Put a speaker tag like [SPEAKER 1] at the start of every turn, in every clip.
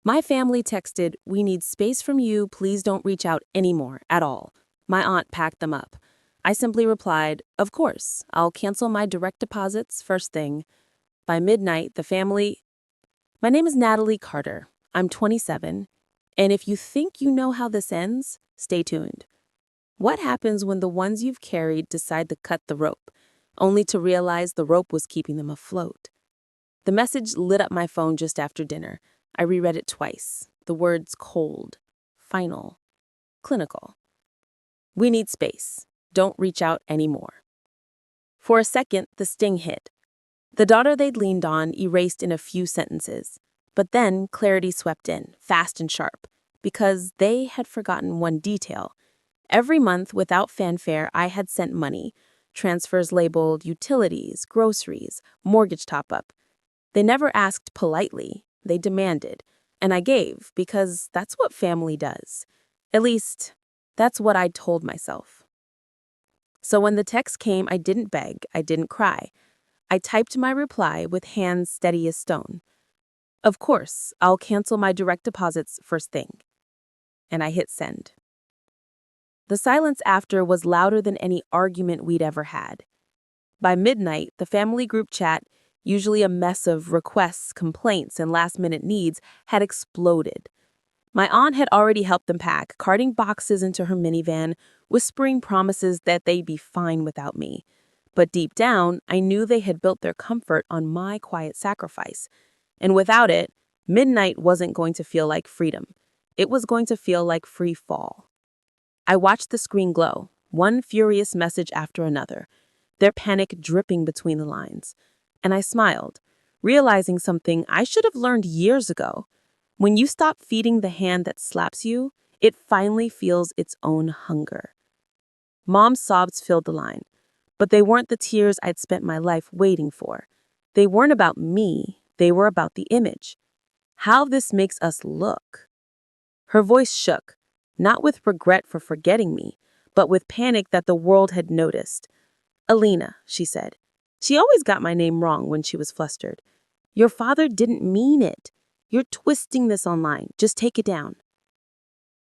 [SPEAKER 1] My family texted, "We need space from you, please don't reach out anymore, at all." My aunt packed them up. I simply replied, "Of course, I'll cancel my direct deposits first thing." By midnight, the family... My name is Natalie Carter. I'm 27. And if you think you know how this ends, stay tuned. What happens when the ones you've carried decide to cut the rope, only to realize the rope was keeping them afloat? The message lit up my phone just after dinner. I reread it twice. The words cold, final, clinical. We need space. Don't reach out anymore. For a second, the sting hit. The daughter they'd leaned on erased in a few sentences. But then clarity swept in, fast and sharp, because they had forgotten one detail. Every month, without fanfare, I had sent money, transfers labeled utilities, groceries, mortgage top-up. They never asked politely, they demanded, and I gave because that's what family does. At least, that's what I'd told myself. So when the text came, I didn't beg, I didn't cry. I typed my reply with hands steady as stone. Of course, I'll cancel my direct deposits first thing. And I hit send. The silence after was louder than any argument we'd ever had. By midnight, the family group chat, usually a mess of requests, complaints, and last-minute needs, had exploded. My aunt had already helped them pack, carting boxes into her minivan, whispering promises that they'd be fine without me. But deep down, I knew they had built their comfort on my quiet sacrifice. And without it, midnight wasn't going to feel like freedom. It was going to feel like free fall. I watched the screen glow, one furious message after another, their panic dripping between the lines. And I smiled, realizing something I should have learned years ago. When you stop feeding the hand that slaps you, it finally feels its own hunger. Mom's sobs filled the line, but they weren't the tears I'd spent my life waiting for. They weren't about me, they were about the image. How this makes us look. Her voice shook, not with regret for forgetting me, but with panic that the world had noticed. "Alina," she said. She always got my name wrong when she was flustered. "Your father didn't mean it. You're twisting this online. Just take it down."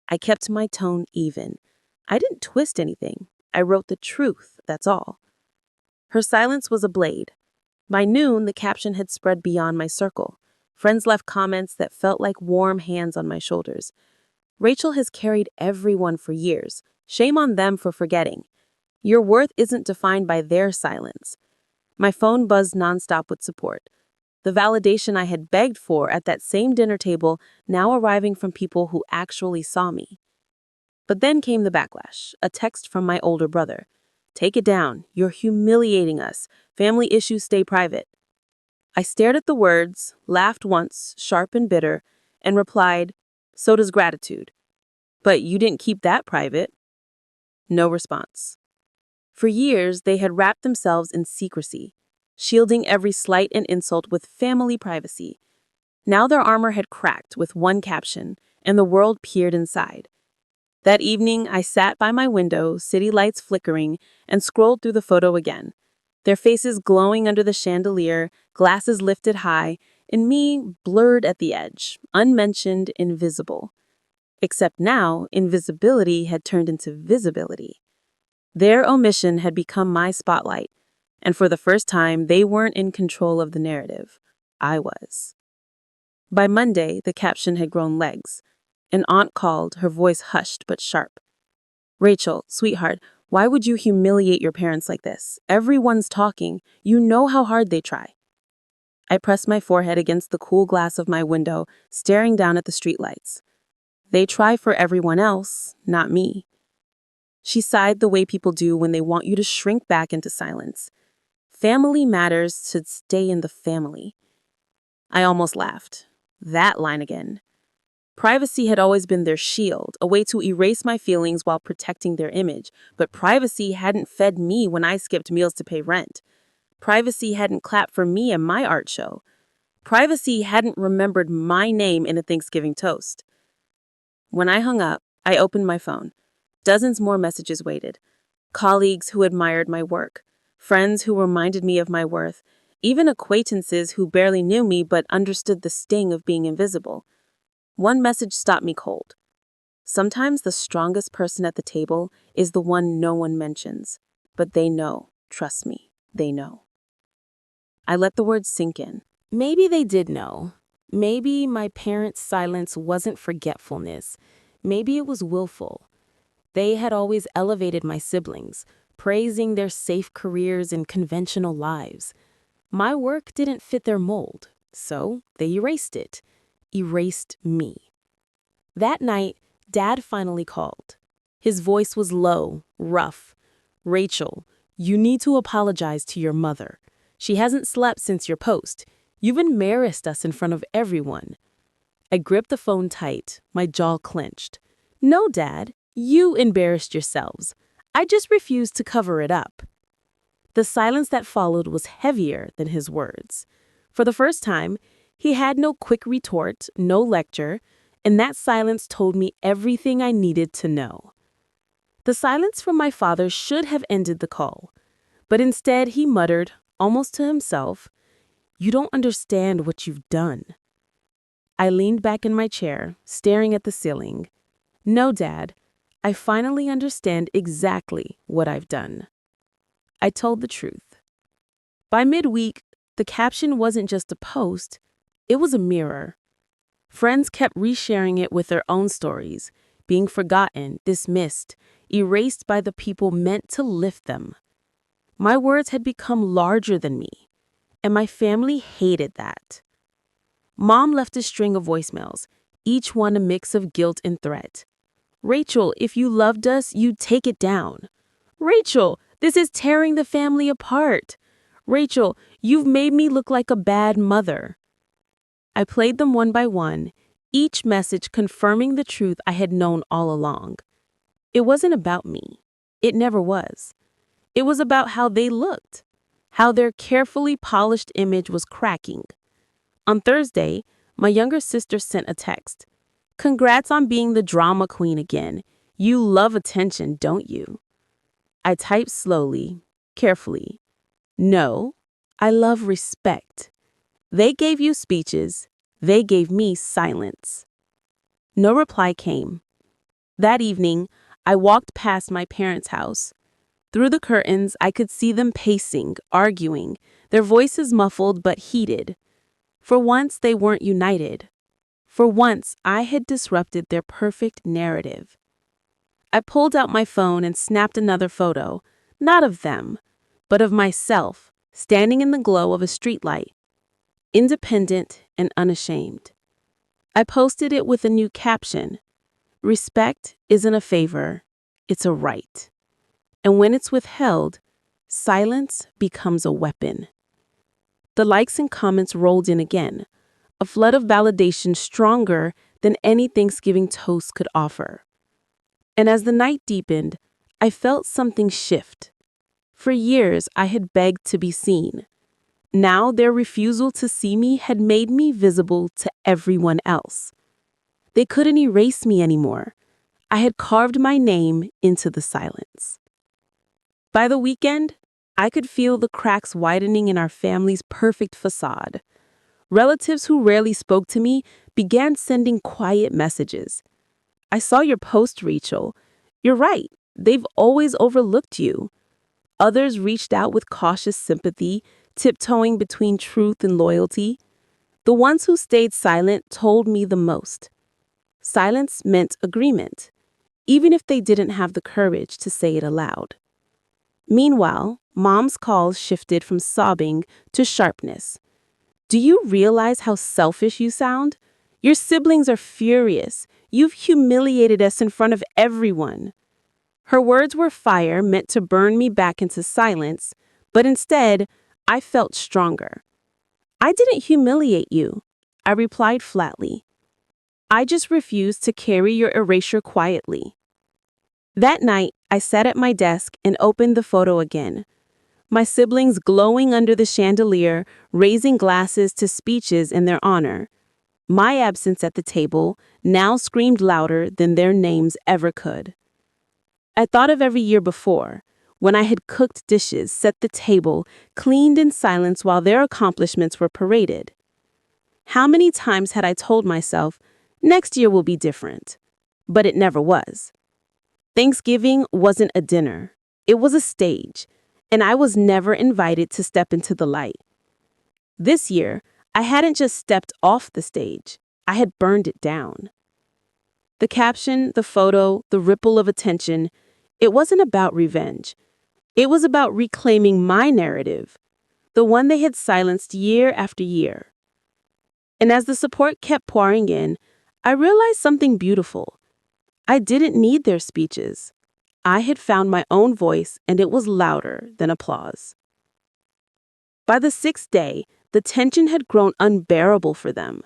[SPEAKER 1] I kept my tone even. I didn't twist anything. I wrote the truth, that's all. Her silence was a blade. By noon, the caption had spread beyond my circle. Friends left comments that felt like warm hands on my shoulders. "Rachel has carried everyone for years. Shame on them for forgetting. Your worth isn't defined by their silence." My phone buzzed nonstop with support. The validation I had begged for at that same dinner table now arriving from people who actually saw me. But then came the backlash, a text from my older brother. "Take it down. You're humiliating us. Family issues stay private." I stared at the words, laughed once, sharp and bitter, and replied, "So does gratitude. But you didn't keep that private." No response. For years, they had wrapped themselves in secrecy, shielding every slight and insult with family privacy. Now their armor had cracked with one caption, and the world peered inside. That evening, I sat by my window, city lights flickering, and scrolled through the photo again. Their faces glowing under the chandelier, glasses lifted high, and me blurred at the edge, unmentioned, invisible. Except now, invisibility had turned into visibility. Their omission had become my spotlight, and for the first time, they weren't in control of the narrative. I was. By Monday, the caption had grown legs. An aunt called, her voice hushed but sharp. "Rachel, sweetheart, why would you humiliate your parents like this? Everyone's talking. You know how hard they try." I pressed my forehead against the cool glass of my window, staring down at the streetlights. "They try for everyone else, not me." She sighed the way people do when they want you to shrink back into silence. Family matters should stay in the family. I almost laughed. That line again. Privacy had always been their shield, a way to erase my feelings while protecting their image. But privacy hadn't fed me when I skipped meals to pay rent. Privacy hadn't clapped for me at my art show. Privacy hadn't remembered my name in a Thanksgiving toast. When I hung up, I opened my phone. Dozens more messages waited. Colleagues who admired my work, friends who reminded me of my worth, even acquaintances who barely knew me but understood the sting of being invisible. One message stopped me cold. Sometimes the strongest person at the table is the one no one mentions, but they know, trust me, they know. I let the words sink in.
[SPEAKER 2] Maybe they did know. Maybe my parents' silence wasn't forgetfulness. Maybe it was willful. They had always elevated my siblings, praising their safe careers and conventional lives. My work didn't fit their mold, so they erased it. Erased me. That night, Dad finally called. His voice was low, rough. "Rachel, you need to apologize to your mother. She hasn't slept since your post. You've embarrassed us in front of everyone." I gripped the phone tight, my jaw clenched. "No, Dad, you embarrassed yourselves. I just refused to cover it up." The silence that followed was heavier than his words. For the first time, he had no quick retort, no lecture, and that silence told me everything I needed to know. The silence from my father should have ended the call, but instead he muttered, almost to himself, "You don't understand what you've done." I leaned back in my chair, staring at the ceiling. "No, Dad, I finally understand exactly what I've done." I told the truth. By midweek, the caption wasn't just a post, it was a mirror. Friends kept resharing it with their own stories, being forgotten, dismissed, erased by the people meant to lift them. My words had become larger than me, and my family hated that. Mom left a string of voicemails, each one a mix of guilt and threat. "Rachel, if you loved us, you'd take it down." "Rachel, this is tearing the family apart." "Rachel, you've made me look like a bad mother." I played them one by one, each message confirming the truth I had known all along. It wasn't about me. It never was. It was about how they looked, how their carefully polished image was cracking. On Thursday, my younger sister sent a text. "Congrats on being the drama queen again. You love attention, don't you?" I typed slowly, carefully. "No, I love respect. They gave you speeches. They gave me silence." No reply came. That evening, I walked past my parents' house. Through the curtains, I could see them pacing, arguing, their voices muffled but heated. For once, they weren't united. For once, I had disrupted their perfect narrative. I pulled out my phone and snapped another photo, not of them, but of myself, standing in the glow of a streetlight, independent and unashamed. I posted it with a new caption. "Respect isn't a favor, it's a right. And when it's withheld, silence becomes a weapon." The likes and comments rolled in again, a flood of validation stronger than any Thanksgiving toast could offer. And as the night deepened, I felt something shift. For years, I had begged to be seen. Now their refusal to see me had made me visible to everyone else. They couldn't erase me anymore. I had carved my name into the silence. By the weekend, I could feel the cracks widening in our family's perfect facade. Relatives who rarely spoke to me began sending quiet messages. "I saw your post, Rachel. You're right, they've always overlooked you." Others reached out with cautious sympathy, tiptoeing between truth and loyalty. The ones who stayed silent told me the most. Silence meant agreement, even if they didn't have the courage to say it aloud. Meanwhile, Mom's calls shifted from sobbing to sharpness. "Do you realize how selfish you sound? Your siblings are furious. You've humiliated us in front of everyone." Her words were fire meant to burn me back into silence, but instead, I felt stronger. "I didn't humiliate you," I replied flatly. "I just refused to carry your erasure quietly." That night, I sat at my desk and opened the photo again. My siblings glowing under the chandelier, raising glasses to speeches in their honor. My absence at the table now screamed louder than their names ever could. I thought of every year before, when I had cooked dishes, set the table, cleaned in silence while their accomplishments were paraded. How many times had I told myself, Next year will be different. But it never was. Thanksgiving wasn't a dinner. It was a stage, and I was never invited to step into the light. This year, I hadn't just stepped off the stage. I had burned it down. The caption, the photo, the ripple of attention, it wasn't about revenge. It was about reclaiming my narrative, the one they had silenced year after year. And as the support kept pouring in, I realized something beautiful. I didn't need their speeches. I had found my own voice, and it was louder than applause. By the sixth day, the tension had grown unbearable for them.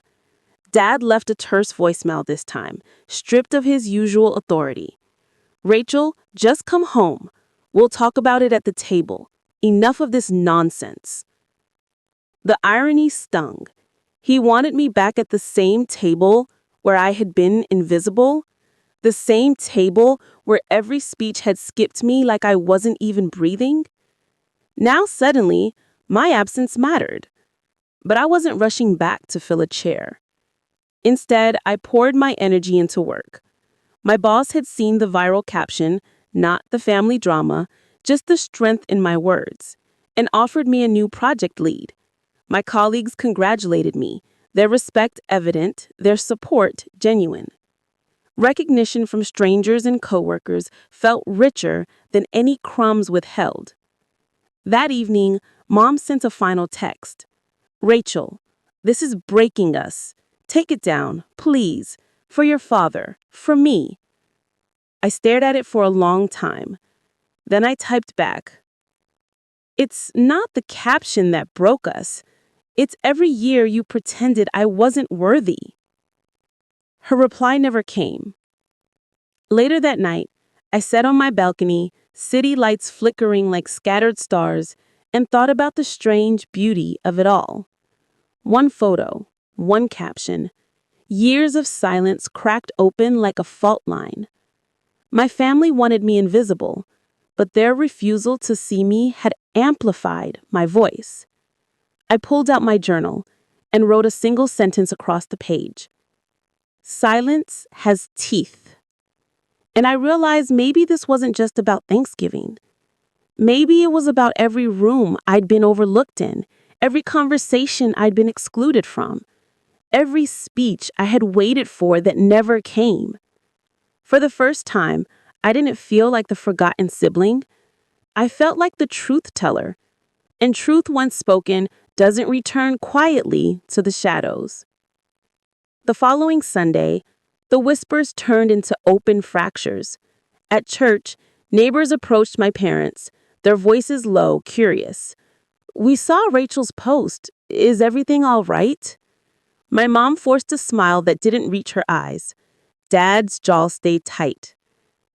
[SPEAKER 2] Dad left a terse voicemail this time, stripped of his usual authority. "Rachel, just come home. We'll talk about it at the table. Enough of this nonsense." The irony stung. He wanted me back at the same table where I had been invisible, the same table where every speech had skipped me like I wasn't even breathing. Now suddenly, my absence mattered. But I wasn't rushing back to fill a chair. Instead, I poured my energy into work. My boss had seen the viral caption, not the family drama, just the strength in my words, and offered me a new project lead. My colleagues congratulated me, their respect evident, their support genuine. Recognition from strangers and coworkers felt richer than any crumbs withheld. That evening, Mom sent a final text. "Rachel, this is breaking us. Take it down, please, for your father, for me." I stared at it for a long time. Then I typed back, "It's not the caption that broke us. It's every year you pretended I wasn't worthy." Her reply never came. Later that night, I sat on my balcony, city lights flickering like scattered stars, and thought about the strange beauty of it all. One photo, one caption, years of silence cracked open like a fault line. My family wanted me invisible, but their refusal to see me had amplified my voice. I pulled out my journal and wrote a single sentence across the page. "Silence has teeth." And I realized maybe this wasn't just about Thanksgiving. Maybe it was about every room I'd been overlooked in, every conversation I'd been excluded from, every speech I had waited for that never came. For the first time, I didn't feel like the forgotten sibling. I felt like the truth teller. And truth, once spoken, doesn't return quietly to the shadows. The following Sunday, the whispers turned into open fractures. At church, neighbors approached my parents, their voices low, curious. "We saw Rachel's post. Is everything all right?" My mom forced a smile that didn't reach her eyes. Dad's jaw stayed tight.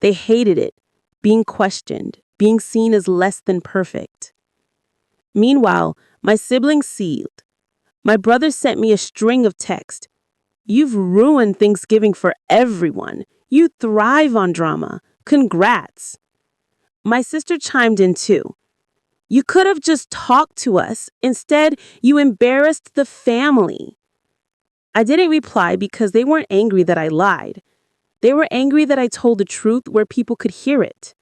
[SPEAKER 2] They hated it, being questioned, being seen as less than perfect. Meanwhile, my siblings seethed. My brother sent me a string of texts. "You've ruined Thanksgiving for everyone. You thrive on drama. Congrats." My sister chimed in too. "You could have just talked to us. Instead, you embarrassed the family." I didn't reply because they weren't angry that I lied. They were angry that I told the truth where people could hear it.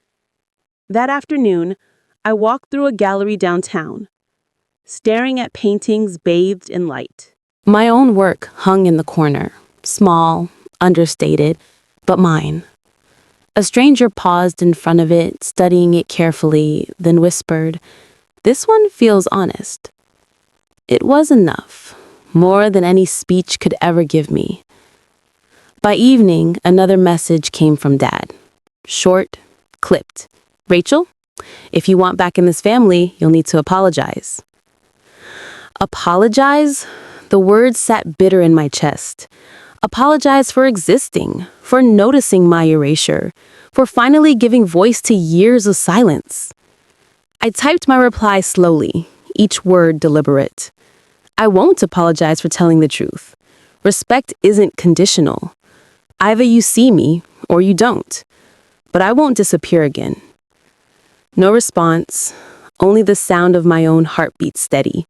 [SPEAKER 2] That afternoon, I walked through a gallery downtown, staring at paintings bathed in light. My own work hung in the corner, small, understated, but mine. A stranger paused in front of it, studying it carefully, then whispered, "This one feels honest." It was enough, more than any speech could ever give me. By evening, another message came from Dad. Short, clipped. "Rachel, if you want back in this family, you'll need to apologize." Apologize? The words sat bitter in my chest. Apologize for existing, for noticing my erasure, for finally giving voice to years of silence. I typed my reply slowly, each word deliberate. I won't apologize for telling the truth. Respect isn't conditional. Either you see me or you don't. But I won't disappear again. No response, only the sound of my own heartbeat steady.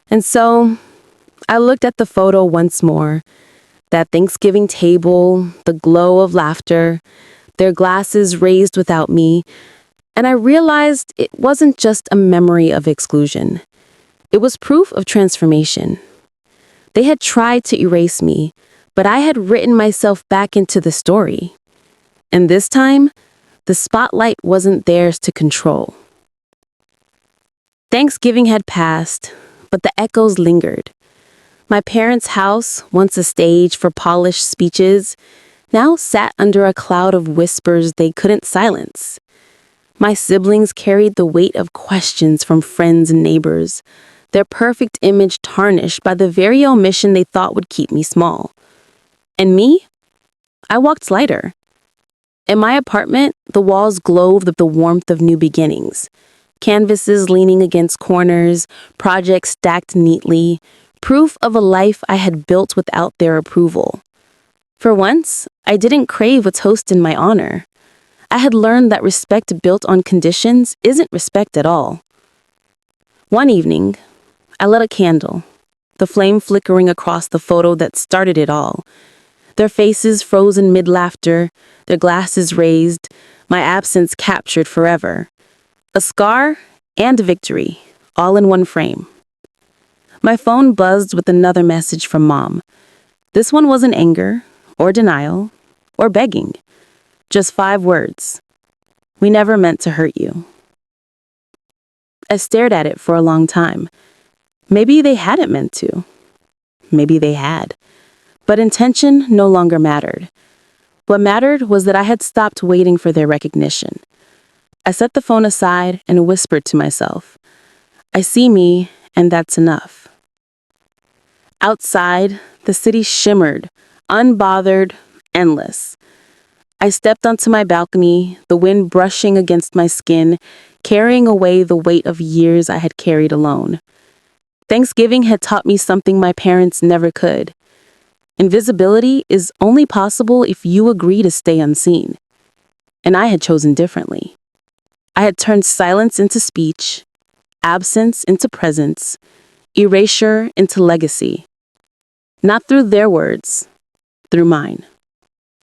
[SPEAKER 2] And so, I looked at the photo once more,
[SPEAKER 1] That Thanksgiving table, the glow of laughter, their glasses raised without me, and I realized it wasn't just a memory of exclusion. It was proof of transformation. They had tried to erase me, but I had written myself back into the story. And this time, the spotlight wasn't theirs to control. Thanksgiving had passed, but the echoes lingered. My parents' house, once a stage for polished speeches, now sat under a cloud of whispers they couldn't silence. My siblings carried the weight of questions from friends and neighbors, their perfect image tarnished by the very omission they thought would keep me small. And me? I walked lighter. In my apartment, the walls glowed with the warmth of new beginnings. Canvases leaning against corners, projects stacked neatly, proof of a life I had built without their approval. For once, I didn't crave a toast in my honor. I had learned that respect built on conditions isn't respect at all. One evening, I lit a candle, the flame flickering across the photo that started it all. Their faces frozen mid-laughter, their glasses raised, my absence captured forever. A scar and a victory, all in one frame. My phone buzzed with another message from Mom. This one wasn't anger, or denial, or begging. Just 5 words. We never meant to hurt you. I stared at it for a long time. Maybe they hadn't meant to. Maybe they had. But intention no longer mattered. What mattered was that I had stopped waiting for their recognition. I set the phone aside and whispered to myself, I see me, and that's enough. Outside, the city shimmered, unbothered, endless. I stepped onto my balcony, the wind brushing against my skin, carrying away the weight of years I had carried alone. Thanksgiving had taught me something my parents never could. Invisibility is only possible if you agree to stay unseen. And I had chosen differently. I had turned silence into speech, absence into presence, erasure into legacy. Not through their words, through mine.